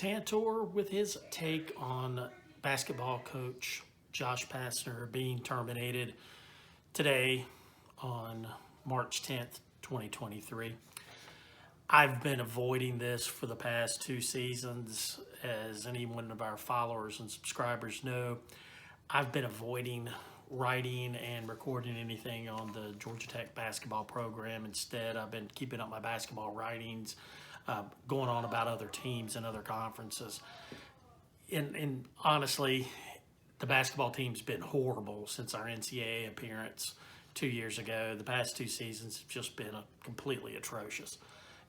Tantor with his take on basketball coach Josh Pastner being terminated today on March 10th, 2023. I've been avoiding this for the past 2 seasons. As any one of our followers and subscribers know, I've been avoiding writing and recording anything on the Georgia Tech basketball program. Instead, I've been keeping up my basketball writings, going on about other teams and other conferences. And honestly, the basketball team's been horrible since our NCAA appearance 2 years ago. The past 2 seasons have just been completely atrocious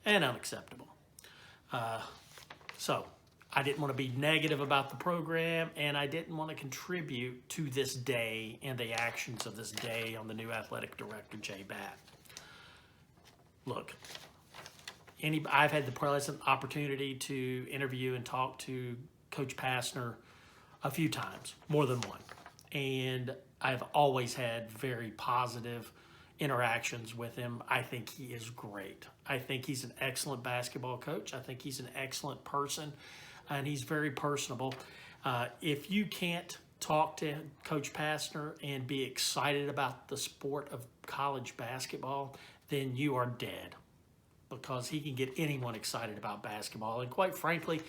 and unacceptable. So I didn't want to be negative about the program, and I didn't want to contribute to this day and the actions of this day on the new athletic director, Jay Batt. Look, I've had the pleasant opportunity to interview and talk to Coach Pastner a few times, more than one. And I've always had very positive interactions with him. I think he is great. I think he's an excellent basketball coach. I think he's an excellent person, and he's very personable. If you can't talk to Coach Pastner and be excited about the sport of college basketball, then you are dead, because he can get anyone excited about basketball. And quite frankly,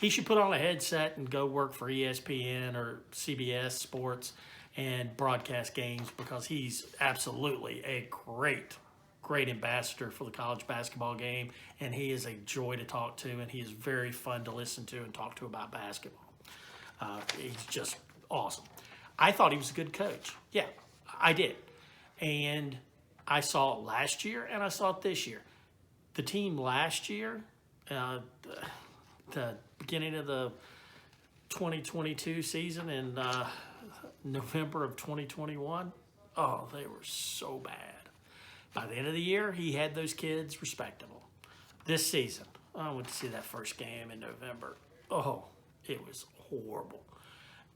he should put on a headset and go work for ESPN or CBS Sports and broadcast games, because he's absolutely a great ambassador for the college basketball game, and he is a joy to talk to, and he is very fun to listen to and talk to about basketball. He's just awesome. I thought he was a good coach. Yeah, I did. And I saw it last year, and I saw it this year. The team last year, the beginning of the 2022 season in November of 2021, oh, they were so bad. By the end of the year, he had those kids respectable. This season, I went to see that first game in November. Oh, it was horrible.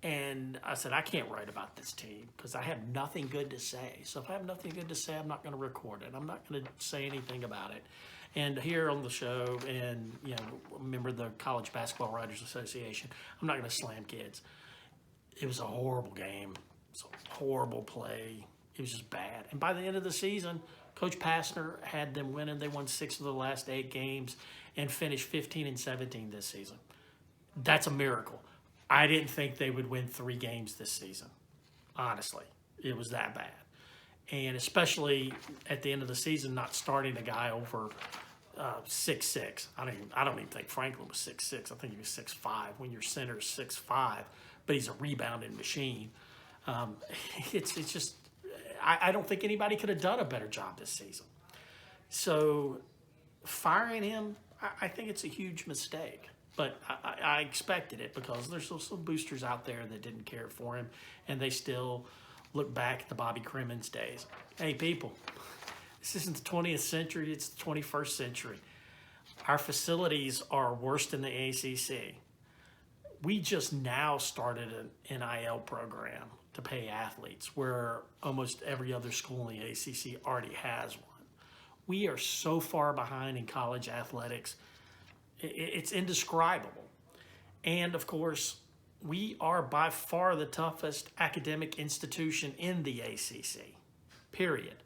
And I said, I can't write about this team because I have nothing good to say. So if I have nothing good to say, I'm not going to record it. I'm not going to say anything about it. And here on the show, and a member of the College Basketball Writers Association, I'm not going to slam kids. It was a horrible game. It was a horrible play. It was just bad. And by the end of the season, Coach Pastner had them winning. They won 6 of the last 8 games and finished 15-17 this season. That's a miracle. I didn't think they would win 3 games this season. Honestly, it was that bad. And especially at the end of the season, not starting a guy over 6'6". I don't even think Franklin was 6'6". I think he was 6'5". When your center is 6'5", but he's a rebounding machine. It's just, I don't think anybody could have done a better job this season. So firing him, I think it's a huge mistake. But I expected it, because there's some boosters out there that didn't care for him, and they still look back at the Bobby Crimmins days. Hey, people, this isn't the 20th century, it's the 21st century. Our facilities are worse than the ACC. We just now started an NIL program to pay athletes, where almost every other school in the ACC already has one. We are so far behind in college athletics. It's indescribable. And of course, we are by far the toughest academic institution in the ACC, period.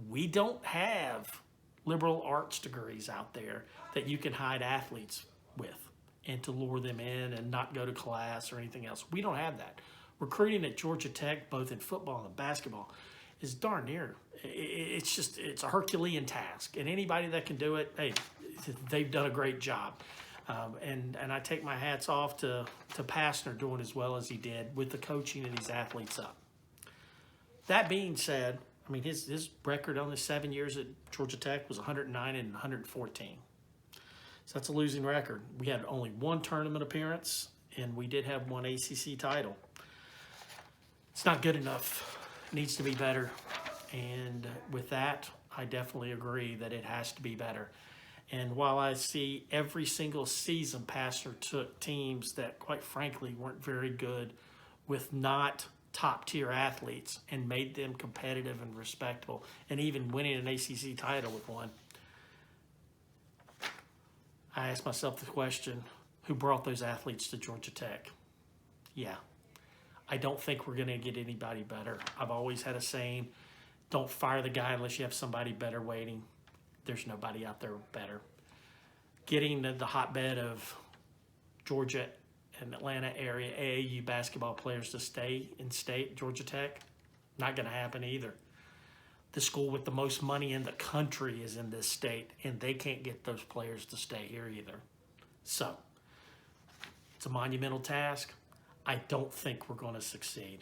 We don't have liberal arts degrees out there that you can hide athletes with and to lure them in and not go to class or anything else. We don't have that. Recruiting at Georgia Tech, both in football and basketball, is darn near. It's a Herculean task. And anybody that can do it, hey, they've done a great job. And I take my hats off to Pastner doing as well as he did with the coaching of these athletes up. That being said, I mean, his record on his 7 years at Georgia Tech was 109 and 114. So that's a losing record. We had only 1 tournament appearance, and we did have 1 ACC title. It's not good enough. It needs to be better. And with that, I definitely agree that it has to be better. And while I see every single season Pastner took teams that, quite frankly, weren't very good with not top-tier athletes and made them competitive and respectable, and even winning an ACC title with one, I ask myself the question, who brought those athletes to Georgia Tech. Yeah, I don't think we're going to get anybody better. I've always had a saying, don't fire the guy unless you have somebody better waiting. There's nobody out there better. Getting the hotbed of Georgia and Atlanta area AAU basketball players to stay in state, Georgia Tech, not going to happen either. The school with the most money in the country is in this state, and they can't get those players to stay here either. So, it's a monumental task. I don't think we're going to succeed,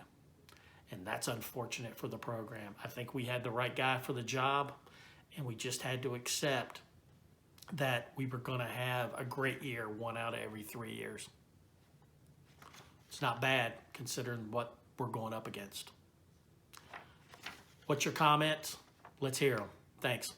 and that's unfortunate for the program. I think we had the right guy for the job, and we just had to accept that we were going to have a great year 1 out of every 3 years. It's not bad considering what we're going up against. What's your comments? Let's hear them. Thanks.